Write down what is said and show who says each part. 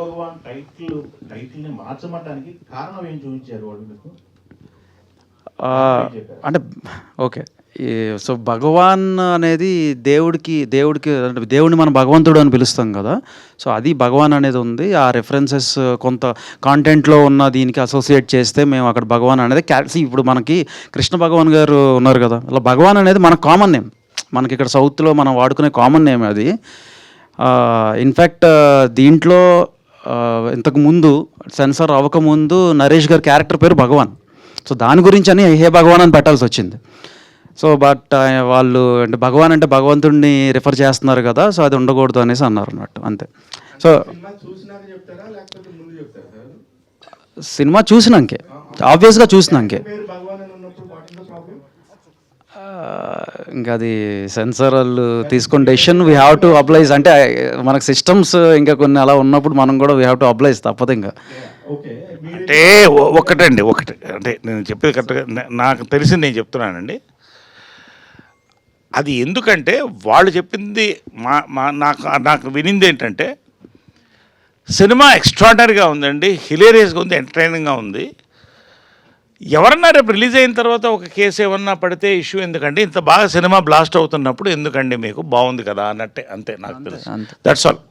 Speaker 1: భగవాన్ టైటిల్ని మార్చమటానికి కారణం ఏం చూపించారు వాళ్ళు మీకు?
Speaker 2: అంటే ఓకే, సో భగవాన్ అనేది దేవుడికి అంటే దేవుడిని మనం భగవంతుడు అని పిలుస్తాం కదా. సో అది భగవాన్ అనేది ఉంది. ఆ రెఫరెన్సెస్ కొంత కాంటెంట్లో ఉన్న దీనికి అసోసియేట్ చేస్తే మేము అక్కడ భగవాన్ అనేది ఇప్పుడు మనకి కృష్ణ భగవాన్ గారు ఉన్నారు కదా, అలా భగవాన్ అనేది మనకు కామన్ నేమ్. మనకి ఇక్కడ సౌత్లో మనం వాడుకునే కామన్ నేమ్ అది. ఇన్ఫ్యాక్ట్ దీంట్లో ఇంతకుముందు సెన్సార్ అవ్వకముందు నరేష్ గారి క్యారెక్టర్ పేరు భగవాన్. సో దాని గురించి అని హే భగవాన్ అని పెట్టాల్సి వచ్చింది. సో బట్ వాళ్ళు అంటే భగవాన్ అంటే భగవంతుడిని రిఫర్ చేస్తున్నారు కదా, సో అది ఉండకూడదు అనేసి అన్నారు అన్నట్టు, అంతే. సో సినిమా చూసినాకే, ఆబ్వియస్గా చూసినాకే. ఇంకా అది సెన్సార్ వాళ్ళు తీసుకున్న డెసిషన్ వీ హ్యావ్ టు అప్లైజ్. అంటే మనకు సిస్టమ్స్ ఇంకా కొన్ని అలా ఉన్నప్పుడు మనం కూడా వీ హ్యావ్ టు అప్లైజ్, తప్పదు ఇంకా.
Speaker 3: అంటే ఒకటే అంటే నేను చెప్పేది కరెక్ట్గా నాకు తెలిసింది నేను చెప్తున్నానండి. అది ఎందుకంటే వాళ్ళు చెప్పింది నాకు వినింది ఏంటంటే, సినిమా ఎక్స్ట్రాడనరీగా ఉందండి, హిలేరియస్గా ఉంది, ఎంటర్టైనింగ్గా ఉంది. ఎవరన్నా రేపు రిలీజ్ అయిన తర్వాత ఒక కేసు ఏమన్నా పడితే ఇష్యూ ఎందుకండి, ఇంత బాగా సినిమా బ్లాస్ట్ అవుతున్నప్పుడు ఎందుకండి మీకు, బాగుంది కదా అన్నట్టే, అంతే నాకు తెలుసు. That's all.